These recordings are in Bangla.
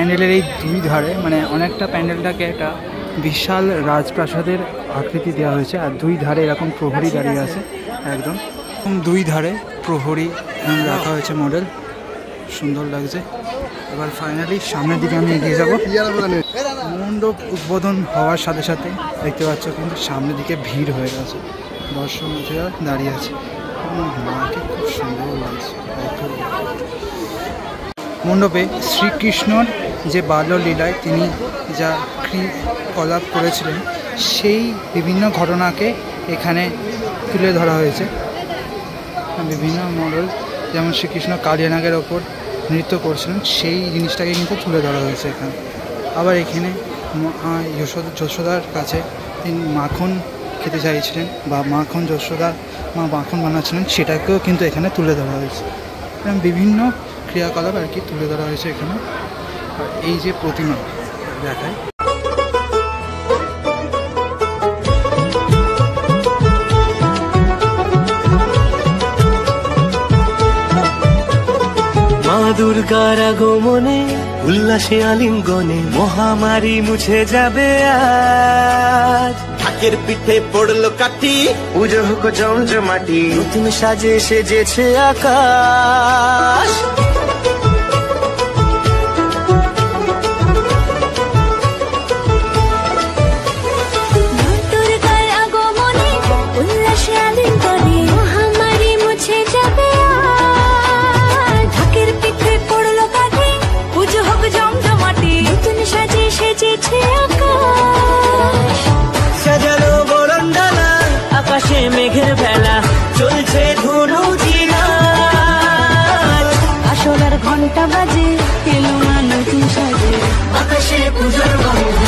প্যান্ডেলের এই দুই ধারে মানে অনেকটা প্যান্ডেলটাকে একটা বিশাল রাজপ্রাসাদের আকৃতি দেওয়া হয়েছে। আর দুই ধারে এরকম প্রহরী দাঁড়িয়ে আছে একদম দুই ধারে প্রহরী রাখা হয়েছে মডেল, সুন্দর লাগছে। এবার ফাইনালি সামনের দিকে আমি এগিয়ে যাবো। মণ্ডপ উদ্বোধন হওয়ার সাথে সাথে দেখতে পাচ্ছ কিন্তু সামনের দিকে ভিড় হয়ে গেছে, দর্শনার্থীরা দাঁড়িয়ে আছে। মাকে খুব সুন্দর লাগছে। মণ্ডপে শ্রীকৃষ্ণর যে বাল্যলীলায় তিনি যা ক্রিয়াকলাপ করেছিলেন সেই বিভিন্ন ঘটনাকে এখানে তুলে ধরা হয়েছে। বিভিন্ন মডেল যেমন শ্রীকৃষ্ণ কালিয়ানাগের ওপর নৃত্য করছিলেন সেই জিনিসটাকে কিন্তু তুলে ধরা হয়েছে এখানে। আবার এখানে যশোদার কাছে তিনি মাখন খেতে চাইছিলেন বা মাখন যশোদা মা মাখন বানাচ্ছিলেন সেটাকেও কিন্তু এখানে তুলে ধরা হয়েছে। বিভিন্ন ক্রিয়াকলাপ আর কি তুলে ধরা হয়েছে এখানে। আর এই যে প্রতিমা দেখায় মা দুর্গার আগমনে উল্লাসে আলিঙ্গনে মহামারী মুছে যাবে আজ। ঢাকের পিঠে পড়লো কাঠি পুজো হোক জমজমাটি নতুন সাজে সেজেছে আকাশ। মেঘের বেলা চলছে ধনু জিনা আসলার ঘন্টা বাজে এলো না নতুন সাজে আকাশে পুজোর বন্ধন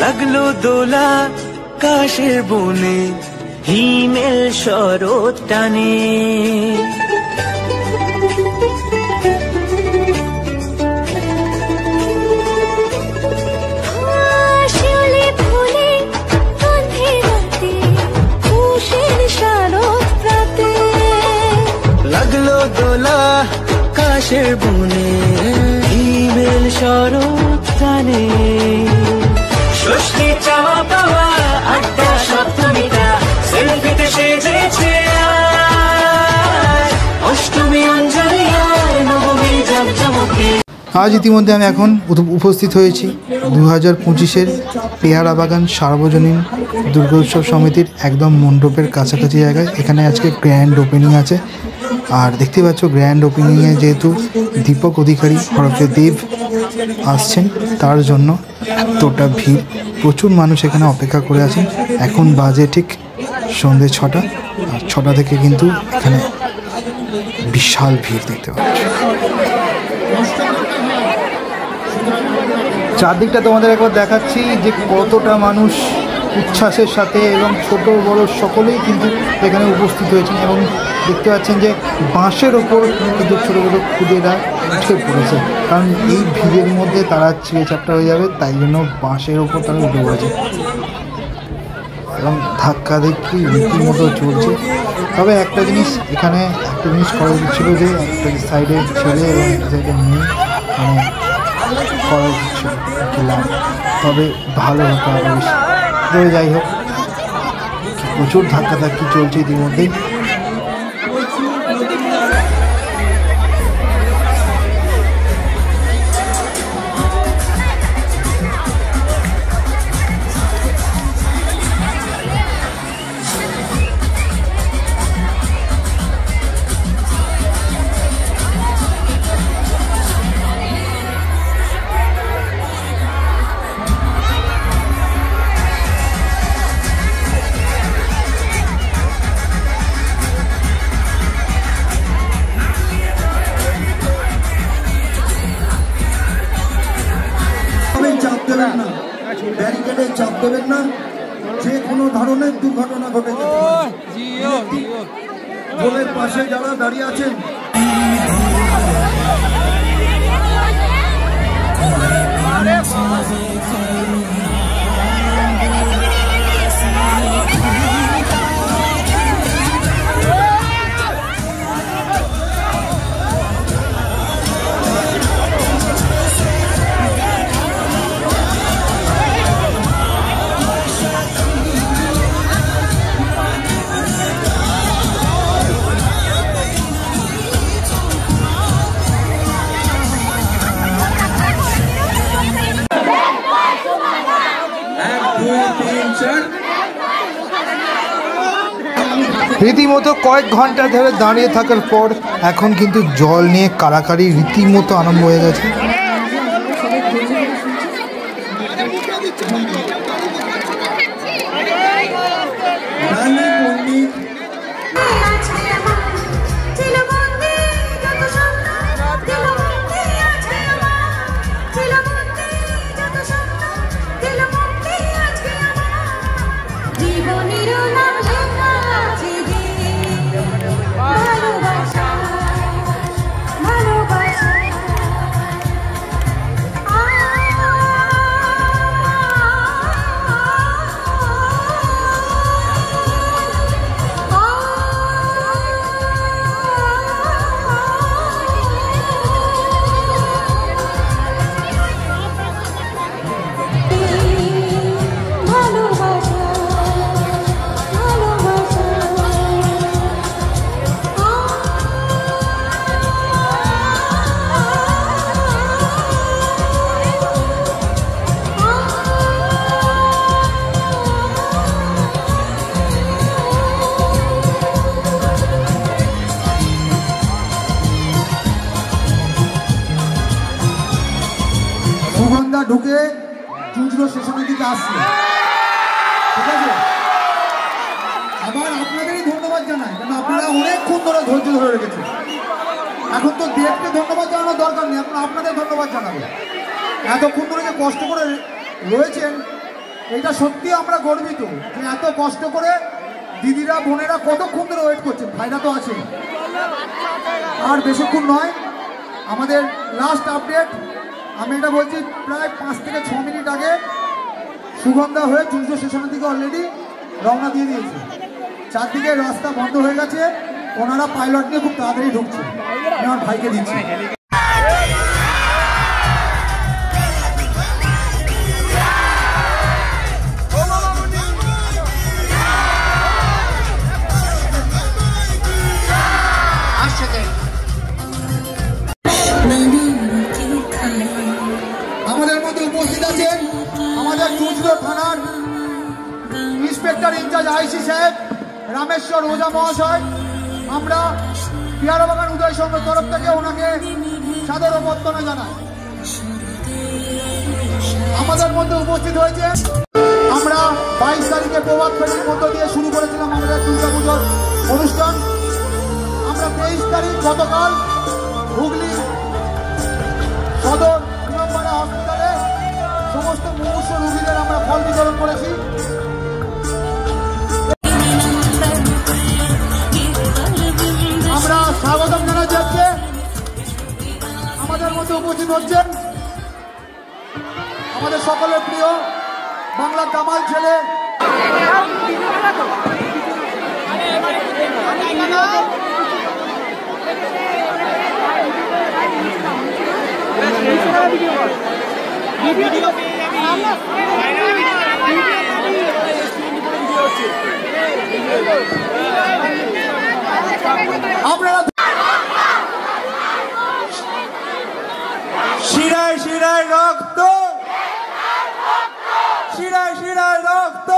লাগলো দোলা কাশের বনে হিমেল শরৎ টানে লাগলো দোলা কাশের বনে হিমেল শরৎ টানে ষষ্ঠী চাওয়া পাওয়া আড্ডা সপ্তমীটা সেলফিতে সেজেছে অষ্টমী অঞ্জলি আর নবমী জামজামকে। আজ ইতিমধ্যে আমি এখন উপস্থিত হয়েছি 2025-এর পেয়ারা বাগান সার্বজনীন দুর্গোৎসব সমিতির একদম মণ্ডপের কাছাকাছি জায়গায়। এখানে আজকে গ্র্যান্ড ওপেনিং আছে। আর দেখতে পাচ্ছ গ্র্যান্ড ওপেনিংয়ে যেহেতু দীপক অধিকারী হরফে দেব আসছেন তার জন্য এতটা ভিড়, প্রচুর মানুষ এখানে অপেক্ষা করে আছেন। এখন বাজে ঠিক সন্ধ্যে 6টা, আর 6টা থেকে কিন্তু এখানে বিশাল ভিড় দেখতে পাচ্ছ। চারদিকটা তোমাদের একবার দেখাচ্ছি যে কতটা মানুষ উচ্ছ্বাসের সাথে এবং ছোট বড় সকলেই কিন্তু এখানে উপস্থিত হয়েছেন। এবং দেখতে পাচ্ছেন যে বাঁশের ওপর কিন্তু ছোটো ছোটো খুদেরা উঠে পড়েছে, কারণ এই ভিড়ের মধ্যে তারা ছিঁড়ে চাপটা হয়ে যাবে, তাই জন্য বাঁশের ওপর তারা উঠে পড়েছে এবং ধাক্কা ধাক্কি রীতিমতো চলছে। তবে একটা জিনিস করা উচিত ছিল যে একটা সাইডে ছেলে এবং একটা সাইডে মেয়ে করা উচিত ছিল, তবে ভালো হতো আরও বেশি। তবে যাই হোক, প্রচুর ধাক্কাধাক্কি চলছে ইতিমধ্যেই। ব্যারিকেডে চাপ দেবেন না, যে কোনো ধরনের দুর্ঘটনা ঘটে যেতে পারে। পোলের পাশে যারা দাঁড়িয়ে আছেন রীতিমতো কয়েক ঘন্টা ধরে দাঁড়িয়ে থাকার পর এখন কিন্তু জল নিয়ে কাড়াকাড়ি রীতিমতো আরম্ভ হয়ে গেছে। ঢুকে চুঁচড়ো স্টেশনের দিকে আসছে, ঠিক আছে? আবার আপনাদেরই ধন্যবাদ জানাই, কারণ আপনারা অনেকক্ষণ ধরে ধৈর্য ধরে রেখেছেন। এখন তো দেবকে ধন্যবাদ জানানোর দরকার নেই, এখন আপনাদের ধন্যবাদ জানাবো। এতক্ষণ ধরে যে কষ্ট করে রয়েছেন, এটা সত্যি আমরা গর্বিত যে এত কষ্ট করে দিদিরা বোনেরা কতক্ষণ ধরে ওয়েট করছেন। ফায়দা তো আছে, আর বেশিক্ষণ নয়। আমাদের লাস্ট আপডেট আমি এটা বলছি, প্রায় 5 থেকে 6 মিনিট আগে সুগন্ধা হয়ে চুঁচড়ো স্টেশনের দিকে অলরেডি রওনা দিয়ে দিয়েছে। চারদিকে রাস্তা বন্ধ হয়ে গেছে, ওনারা পাইলট নিয়ে খুব তাড়াতাড়ি ঢুকছে। আমি আমার ভাইকে দিচ্ছি। আমাদের মধ্যে উপস্থিত আছেন আমাদের চুঁচড়ো থানার ইন্সপেক্টর ইনচার্জ আইসি সাহেব রামেশ্বর ওঝা মহাশয়। আমরা পিয়ারা বাগান উদয় সংঘের তরফ থেকে ওনাকে সাদর অভ্যর্থনা জানাই। আমাদের মধ্যে উপস্থিত হয়েছে, আমরা 22 তারিখে প্রভাত ফেরির মধ্য দিয়ে শুরু করেছিলাম আমাদের দুর্গাপুজোর অনুষ্ঠান। আমরা 23 তারিখ গতকাল হুগলি সদর ইমামবাড়া হসপিটালে সমস্ত মুমূর্ষু রোগীদের আমরা ফল বিতরণ করেছি। আমরা স্বাগতম জানাচ্ছি। আজকে আমাদের মধ্যে উপস্থিত হচ্ছেন আমাদের সকলের প্রিয় বাংলার দামাল ছেলে আপনারা শিরায় শিরায় রক্ত, শিরায় শিরায় রক্ত,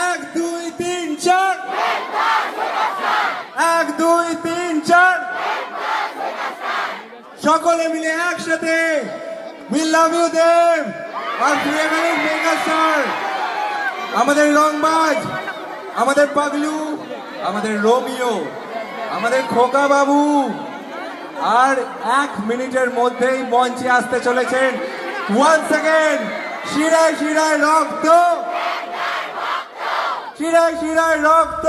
1 2 3 4, 1 2 3 4, সকলে মিলে একসাথে we love you দেব আর প্রিয়ঙ্কা মেগাস্টার, আমাদের রংবাজ, আমাদের পাগলু, আমাদের রোমিও, আমাদের খোকা বাবু, আর 1 মিনিটের মধ্যেই মঞ্চে আসতে চলেছেন Once again, শিরায় শিরায় রক্ত, শিরায় শিরায় রক্ত।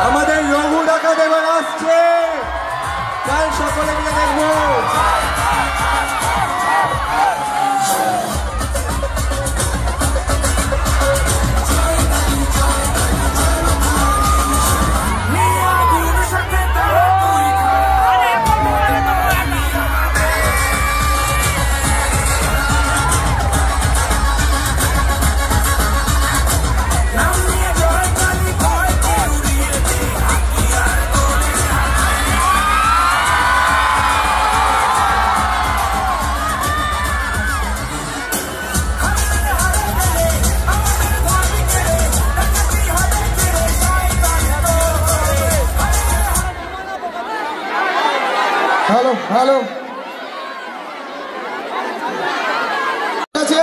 আমাদের রঘু ডাকাত এবার আসছে, কাল সকলে মিলে দেখবো। হ্যালো হ্যালো আছে,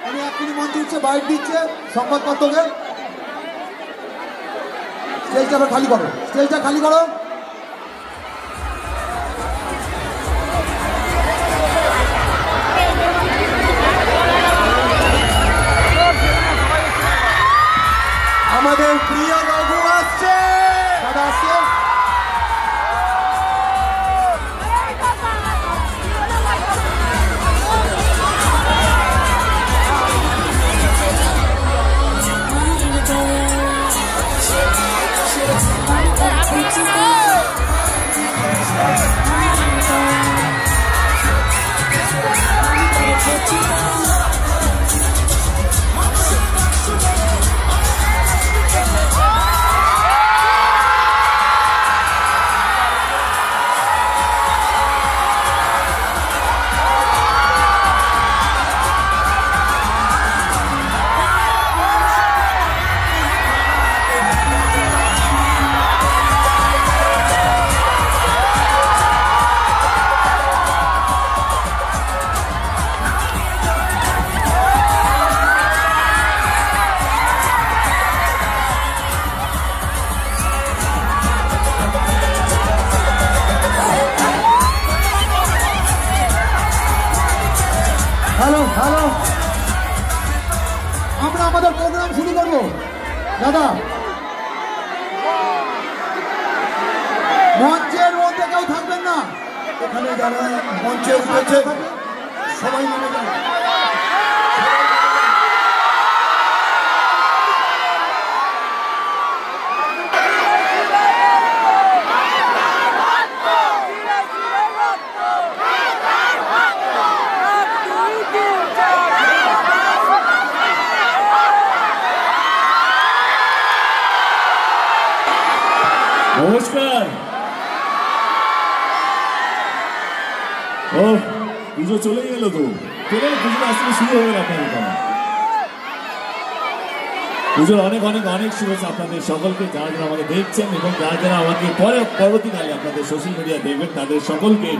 উনি এক্ষুনি মঞ্চ উঠছে, বাইট দিচ্ছে সংবাদপত্রকে। স্টেজটা খালি করো, স্টেজটা খালি করো। আমাদের প্রিয় রঘু আসছে, দাদা আসছে। হ্যালো হ্যালো, আমরা আমাদের প্রোগ্রাম শুরু করবো। দাদা, মঞ্চের মধ্যে কেউ থাকবেন না, এখানে যারা মঞ্চে উঠেছে সবাই নেমে যান। নমস্কার। ও পুজো চলে গেল তো, পুজো আসলে শুরু হয়ে গেল আপনাদের এখানে। পুজোর অনেক অনেক অনেক শুভেচ্ছা আপনাদের সকলকে, যারা যারা আমাকে দেখছেন এবং যারা যারা আমাকে পরবর্তীকালে আপনাদের সোশ্যাল মিডিয়া দেখবেন তাদের সকলকে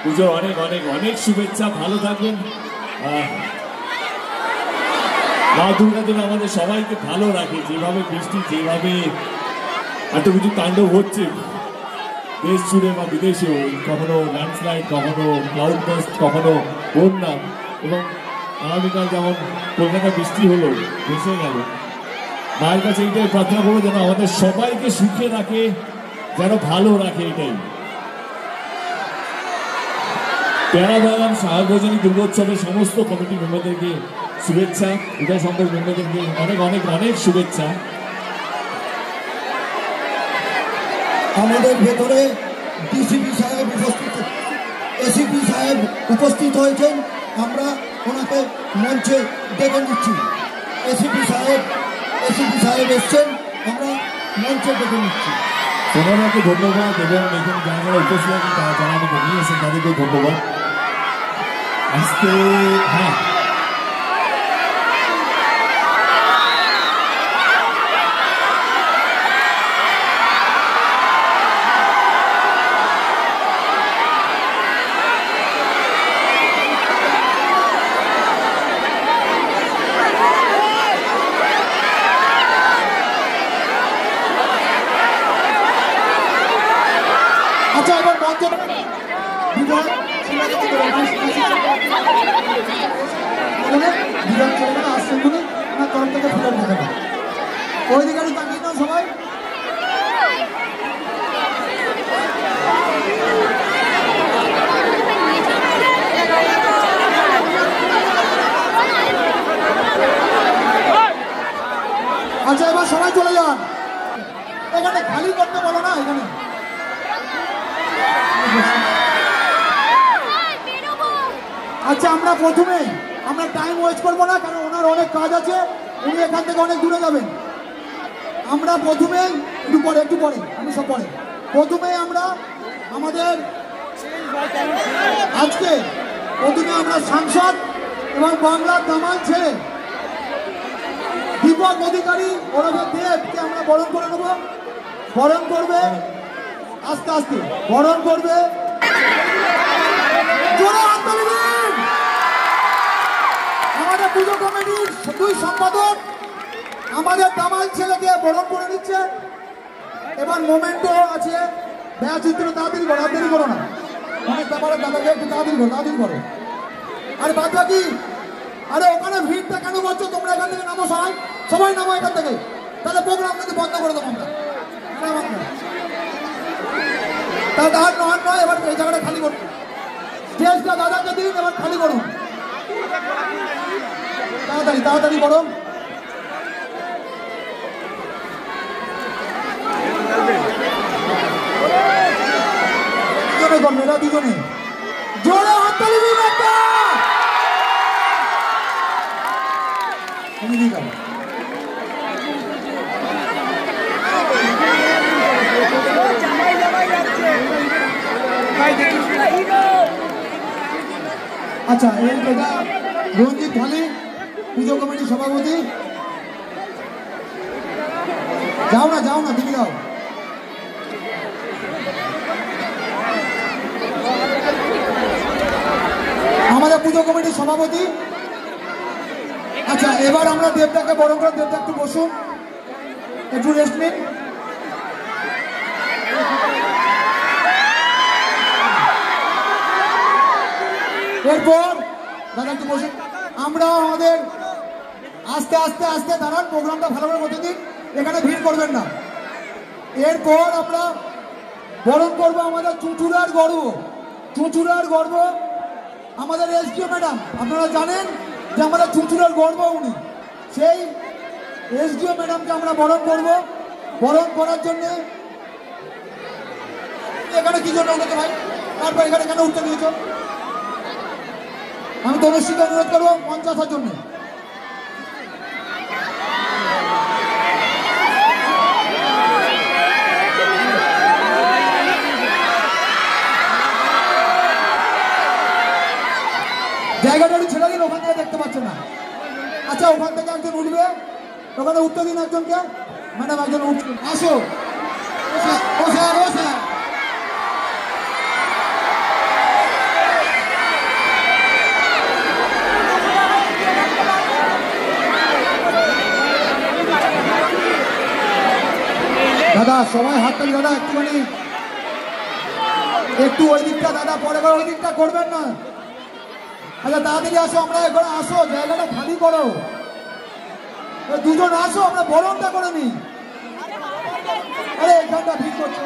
পুজোর অনেক অনেক অনেক শুভেচ্ছা। ভালো থাকবেন। মা দুর্গা যেন আমাদের সবাইকে ভালো রাখে। যেভাবে বৃষ্টি, যেভাবে এত কিছু তাণ্ডব হচ্ছে দেশ জুড়ে বা বিদেশেও, কখনো ল্যান্ডস্লাইড, কখনো ক্লাউড বাস্ট, কখনো বন্যা, এবং আগামীকাল যেমন কলকাতা বৃষ্টি হলো, ভেসে গেল। মায়ের কাছে এইটাই প্রার্থনা করবো যেন আমাদের সবাইকে সুখে রাখে, যেন ভালো রাখে। এটাই প্যারাবাগান সাহায্যজনী দুর্গোৎসবের সমস্ত কমিটি মেম্বারদেরকে শুভেচ্ছা, উদয় সম্পর্ক মেম্বারদেরকে অনেক অনেক অনেক শুভেচ্ছা। আমাদের ভেতরে ডিসিপি সাহেব উপস্থিত, এসিপি সাহেব উপস্থিত হয়েছেন। আমরা ওনাকে মঞ্চে ডেকে নিচ্ছি। এসিপি সাহেব এসছেন, আমরা মঞ্চে ডেকে নিচ্ছি। ওনারাকে ধন্যবাদ, এবং এখানে যারা যারা উপস্থিত আছেন তারা যারা আমাকে নিয়ে এসেছেন তাদেরকেও ধন্যবাদ। আজকে হ্যাঁ এবার মঞ্চ বিধান ছেলেমেয়েরা আসছেন বলে ওনার তরফ থেকে ফুলের দেখাবে ওই দিকে তাকিয়ে নাও সবাই। আচ্ছা এবার সবাই চলে যান, এখানে খালি করতে বলো না এখানে। আচ্ছা আমরা প্রথমে আমরা টাইম ওয়েস্ট করবো না, কারণ ওনার অনেক কাজ আছে, উনি এখান থেকে অনেক দূরে যাবেন। আমরা প্রথমে একটু পরে আমি সব পরে প্রথমে আমরা আমাদের আজকে প্রথমে আমরা সাংসদ এবং বাংলার দামাল ছেড়ে দীপক অধিকারী ওরফে দেবকে আমরা বরণ করে নেব। বরণ করবে আস্তে আস্তে, বরণ করবে আমাদের পুজো কমিটির দুই সম্পাদক আমাদের দামাল ছেলেকে বরণ করে নিচ্ছে। এবার মোমেন্টও আছে, ব্যয়চিত্র তাড়াতাড়ি করো, দেরি করো না, অনেক ব্যাপারে দাদাকে একটু তাড়াতাড়ি করো। আর বাদ বাকি আরে ওখানে ভিড়টা কেন করছো তোমরা? এখান থেকে নামো, সবাই নামো এখান থেকে, তাহলে প্রোগ্রাম কিন্তু বন্ধ করে দেবো আমরা। তাহলে আর নয়, এবার এই জায়গাটা খালি করুন, স্টেজটা দাদাকে দিন, এবার খালি করুন, তাড়াতাড়ি করো। দুজনে জোরে হাততালি দিন একটা। আচ্ছা এই এটা রঞ্জিত ঢালি পুজো কমিটির সভাপতি। যাও না তুমি যাও। আমাদের পুজো কমিটির সভাপতি। আচ্ছা এবার আমরা দেবদাকে বরণ করে, দেবদা একটু বসুন, একটু রেস্ট নিন। এরপর দাদা একটু বসুন। আমরা আমাদের আস্তে দাঁড়ান, প্রোগ্রামটা ভালো করে করতে দিন, এখানে ভিড় করবেন না। এরপর আমরা বরণ করবো আমাদের চুঁচুড়ার গর্ব আমাদের এসডিও ম্যাডাম। আপনারা জানেন যে আমাদের চুঁচুড়ার গর্ব উনি, সেই এসডিও ম্যাডামকে আমরা বরণ করব। বরণ করার জন্য এখানে কি জন্য উঠেছে ভাই? তারপর এখানে কেন উঠতে দিয়েছ? আমি তনুশ্রীকে অনুরোধ করবো মঞ্চ আসার জন্য। জায়গাটা একটু ছেড়ে দিন, ওখান থেকে দেখতে পাচ্ছেন না। আচ্ছা ওখান থেকে একজন উঠবে, ওখানে উঠতে দিন একজনকে। ম্যাডাম একজন উঠবে, আসো। দাদা সবাই হাততালি, দাদা একটুখানি একটু ওই দিকটা, দাদা পরে ওই দিকটা করবেন না। আচ্ছা তাড়াতাড়ি আসো, আমরা এখানে আসো, জায়গাটা খালি করো, দুজন আসো, আমরা বরণটা করে নি। আরে এখানটা ভিড় করছো।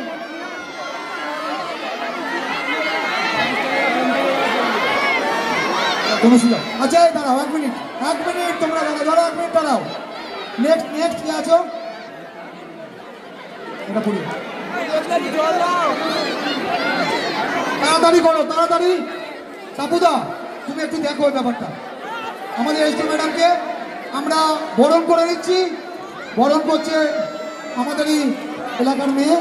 আচ্ছা দাঁড়াও, এক মিনিট তোমরা ধরো, 1 মিনিট দাঁড়াও। নেক্সট কি আছো? তাড়াতাড়ি করো, তাড়াতাড়ি। সাপুদা তুমি একটু দেখো ওই ব্যাপারটা। আমাদের এসডি ম্যাডামকে আমরা বরণ করে নিচ্ছি। বরণ করছে আমাদেরই এলাকার মেয়ে।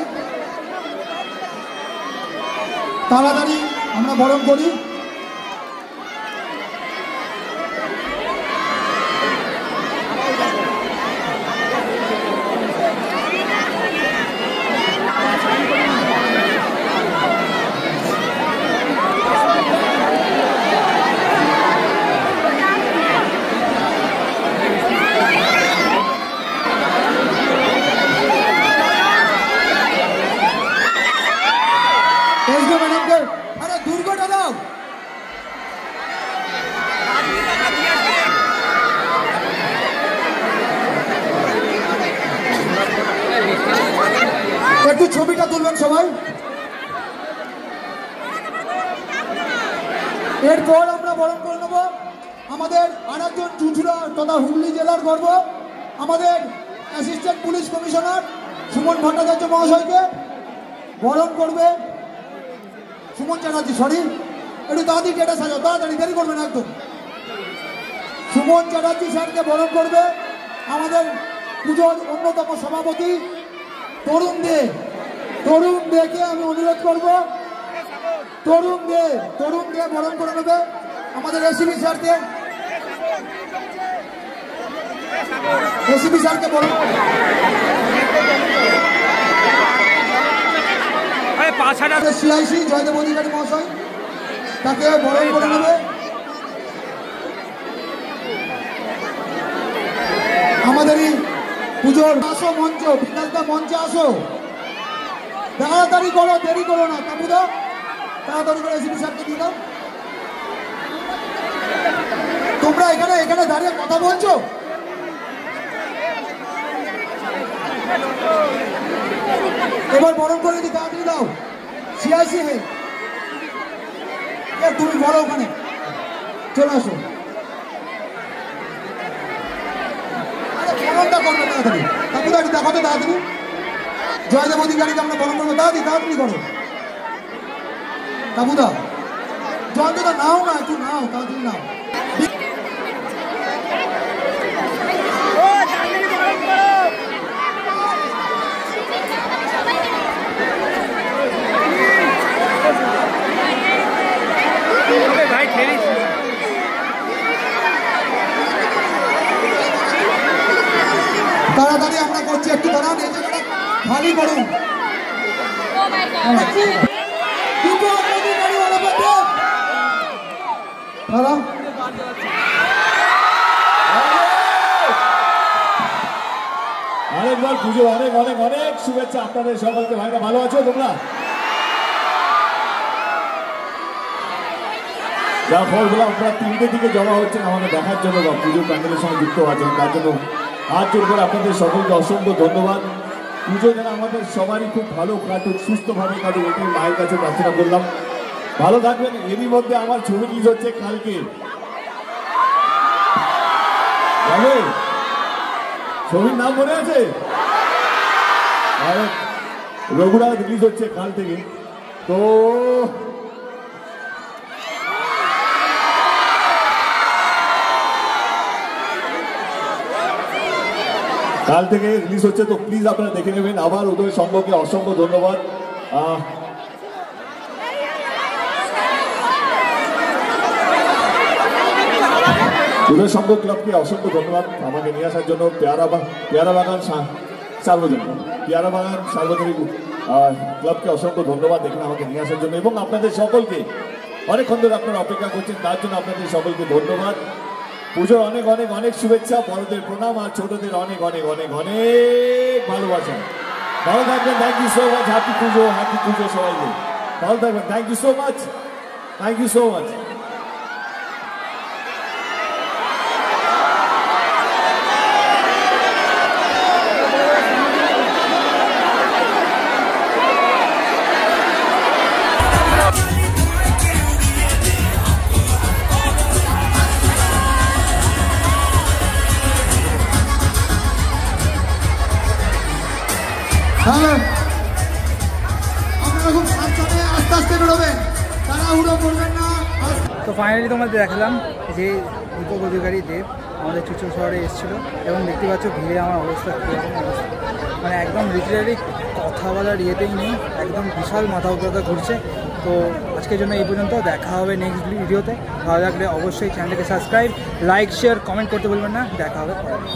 তাড়াতাড়ি আমরা বরণ করি। পুজো ম্যাডামকে আরে দুর্গটা দাও। একটু ছবিটা তুলবেন সবাই। এরপর আমরা বরণ করে নেব আমাদের আরেকজন চুঁচুড়া তথা হুগলি জেলার গর্ব আমাদের assistant police commissioner Suman Bhattacharya মহাশয়কে বরণ করবে সুমন চ্যাটার্জি, সরি একটু তাড়াতাড়ি কেটে সাজাও, তাড়াতাড়ি দেরি করবেন একদম। সুমন চ্যাটার্জি স্যারকে বরণ করবে আমাদের পুজোর অন্যতম সভাপতি তরুণ দে। তরুণ দেকে আমি অনুরোধ করব তরুণ দে বরণ করে নেবে আমাদের এসিপি স্যারকে। এসিপি স্যারকে বরণ সিআইসি জয়দেব অধিকারী মহাশয় তাকে বরণ করে নেবে। আমাদের এই পুজোর আসো মঞ্চ, বিকাশদা মঞ্চে আসো, তাড়াতাড়ি করো, দেরি করো না। তাবুদা তাড়াতাড়ি করে এসিপি স্যারকে দিয়ে দাও। তোমরা এখানে দাঁড়িয়ে কথা বলছো, এবার বরণ করে দিই, তাড়াতাড়ি দাও। সিআইসি হে তুমি বলো, ওখানে চলে আসো। বরণটা করবে তাড়াতাড়ি, তাবুদা একটু দেখো তো তাড়াতাড়ি। জয়দেব অধিকারীকে আমরা বরণ করবো, তাড়াতাড়ি করো। তাবুদা জয়দেবটা নাও না, একটু নাও, তাড়াতাড়ি নাও। তাড়াতাড়ি আমরা করছি, একটু দাঁড়ান, এই জায়গাটা খালি করুন। আরেকবার পুজো অনেক অনেক অনেক শুভেচ্ছা আপনাদের সকলকে। ভাইরা ভালো আছো তোমরা? যা ফলগুলো আপনারা 3টে দিকে জমা হচ্ছেন আমাকে দেখার জন্য বা পুজো প্যান্ডেলের সঙ্গে যুক্ত আছেন, তার জন্য হাত জোর করে আপনাদের সকলকে অসংখ্য ধন্যবাদ। পুজো যেন আমাদের সবারই খুব ভালো কাটুক, সুস্থভাবে কাটুক, এটাই মায়ের কাছে প্রার্থনা করলাম। ভালো থাকবেন। এরই মধ্যে আমার ছবি রিলিজ হচ্ছে কালকে, ছবির নাম মনে আছে? রঘুরাজ রিলিজ হচ্ছে কাল থেকে। তো কাল থেকে রিলিজ হচ্ছে, তো প্লিজ আপনারা দেখে নেবেন। আবার উদয় সংঘকে অসংখ্য ধন্যবাদ। উদয় সংঘ ক্লাবকে অসংখ্য ধন্যবাদ আমাকে নিয়ে আসার জন্য। পেয়ারা বাগান সার্বজনীন ক্লাবকে অসংখ্য ধন্যবাদ এখানে আমাকে নিয়ে আসার জন্য, এবং আপনাদের সকলকে অনেকক্ষণ ধরে আপনারা অপেক্ষা করছেন, তার জন্য আপনাদের সকলকে ধন্যবাদ। পুজোর অনেক অনেক অনেক শুভেচ্ছা, বড়দের প্রণাম আর ছোটদের অনেক অনেক অনেক অনেক ভালোবাসা। ভালো থাকবেন। Thank you so much. Happy Puja সবাইকে। ভালো থাকবেন। Thank you so much. হ্যাঁ, আপনারা খুব সাবধানে আস্তে আস্তে বেরোবেন, তাড়াহুড়ো করবেন না। তো ফাইনালি তোমাদের দেখালাম যে দীপক অধিকারী দেব আমাদের চুচুড় শহরে এসেছিলো, এবং দেখতে পাচ্ছ ভিড়ে আমার অবস্থা কীরকম অবস্থা, মানে একদম লিটারালি কথা বলার ইয়েতেই নেই, একদম বিশাল মাথা উপরতা ঘুরছে। তো আজকের জন্য এই পর্যন্ত, দেখা হবে নেক্সট ভিডিওতে। ভালো লাগলে অবশ্যই চ্যানেলটাকে সাবস্ক্রাইব, লাইক, শেয়ার, কমেন্ট করতে বলবেন না। দেখা হবে পরে।